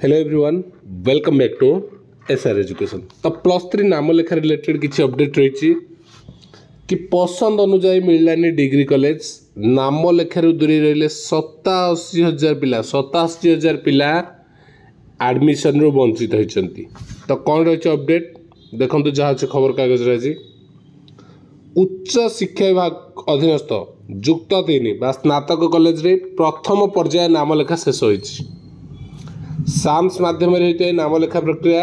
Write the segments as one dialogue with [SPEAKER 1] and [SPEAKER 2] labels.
[SPEAKER 1] Hello everyone welcome back to SR education. तो +3 नाम लेखा रिलेटेड किसी अपडेट रही कि पसंद अनुजाई मिललानी डिग्री कॉलेज नाम लेखारू दूरी रही 87,000 पिला 87,000 पिला एडमिशन रु वंचित होती। तो कौन रही अपडेट देखो जहाँ खबर कागज रही उच्च शिक्षा विभाग अधीनस्थ जुक्त 3 बा स्नातक कॉलेज रे प्रथम पर्याय नाम लेखा शेष होती। साम्स माध्यम होते नाम लेखा प्रक्रिया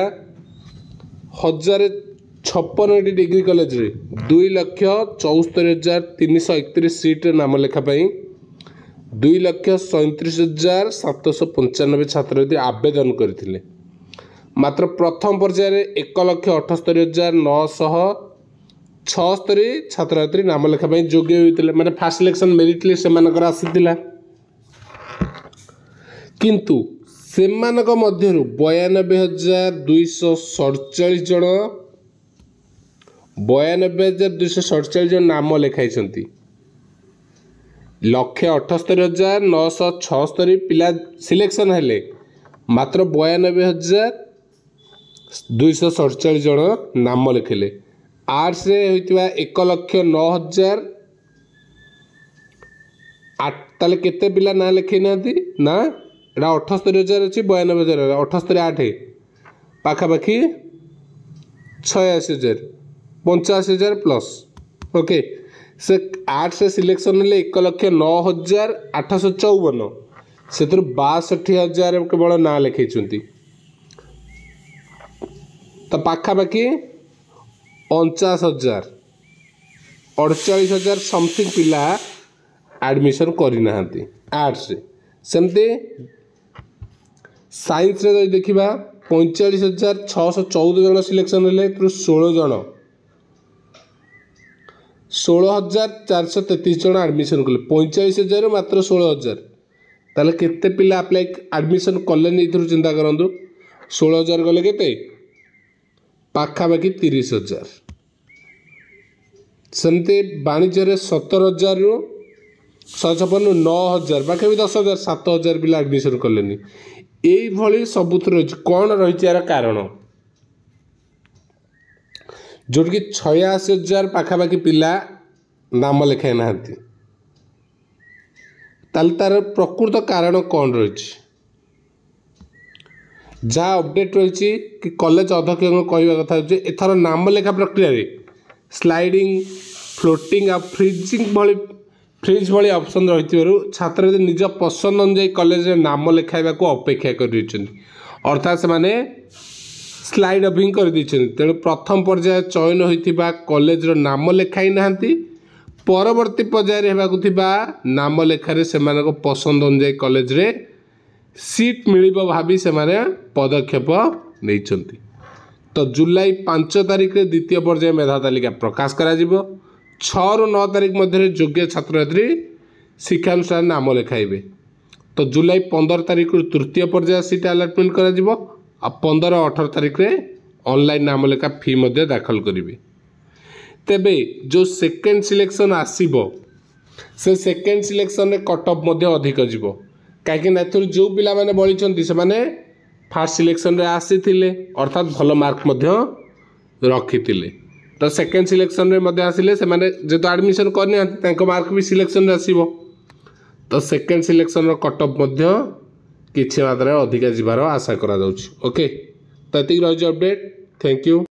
[SPEAKER 1] 1056 डिग्री कॉलेज रे 2,74,331 सीट्रे नाम लेखा 2,37,795 छात्र आवेदन करते। मात्र प्रथम पर्यायर 1,78,976 छात्र छात्री नाम लेखा योग्य होते मैंने फास्ट सिलेक्शन मेरिट लिस्ट से आसीला किंतु सेमानक मध्यरु 92,247 जन 92,247 जन नाम लिखाई 1,78,976 पिला सिलेक्शन हेले मात्र 92,247 जन नाम लिखिले। आर्ट्स रे होइतिबा 1,09,000 ताले केते पिला ना लिखै नांती ना एटा 78,000 अच्छी 92,000 78,8 पाखापाखि 86,000 85,000 प्लस ओके से आर्ट्स से सिलेक्शन ले 1,09,854 से 62,000 केवल ना लिखै तो पाखापाखि 49,000 48,000 समथिंग पिला एडमिशन करना आर्ट्स सेमती साइंस रे देखा 45,614 जन सिलेक्शन हेले 16,433 जन एडमिशन कले 45,000 मात्र 16,000 ताले केते पिला अप्लाई एडमिशन कले चिंता करंतु 16,000 गले केते पाखापाखि 30,000 सेमती वाणिज्य 17,000 रु 156 9,000 पाखे भी 10,000 7,000 पिला एडमिशन कले यही सबुथ रही कौन रही यार कारण जोटि 86,000 पाखापाखि पिला नाम लिखाई ना तार प्रकृत कारण कौन रही जहाँ अपडेट रही कि कॉलेज अध्यक्ष कहवा कथा एथर नाम लेखा प्रक्रिया स्लाइडिंग फ्लोटिंग आ फ्रीजिंग भली फ्रिज भाई ऑप्शन रही छात्र निज पसंद अनुजाई कॉलेज नाम लिखाइबा को अपेक्षा कर अर्थात से माने स्लाइड अभिंग कर तेणु प्रथम पर्याय चयन होता कॉलेज नाम लिखाई ना परवर्ती पर्यायर होगा नाम लेखारे से पसंद अनुजाई कॉलेज रे सीट मिल भावी से पदक्षेप नहीं। तो जुलाई 5 तारिख रे द्वितीय पर्याय मेधा तालिका प्रकाश करा 6 ରୁ 9 तारिख मध्य योग्य छात्र छात्री शिक्षानुष्ठान नाम लिखाइबे। तो जुलाई 15 तारिख तृतीय पर्याय सीट अलॉटमेंट करा 15-18 तारिख रे ऑनलाइन नाम लेखा फी मध्य दाखल करेंगे। तेबे जो सेकेंड सिलेक्शन आसीबो से सेकेंड सिलेक्शन रे कट ऑफ मध्य अधिक जीवो कहीं जो पिला माने बळिचंती से माने फास्ट सिलेक्शन रे आसीथिले अर्थात भल मार्क मध्य रखिथिले। तो सेकेंड सिलेक्शन रे मध्य आसिले से माने जेतो एडमिशन करने तांको मार्क भी सिलेक्शन रे आसीबो। तो सेकेंड सिलेक्शन रो कट ऑफ मध्य किछि मात्रा अधिक जीवार आशा करा जाउछि। ओके तो एतिक रही अपडेट। Thank you.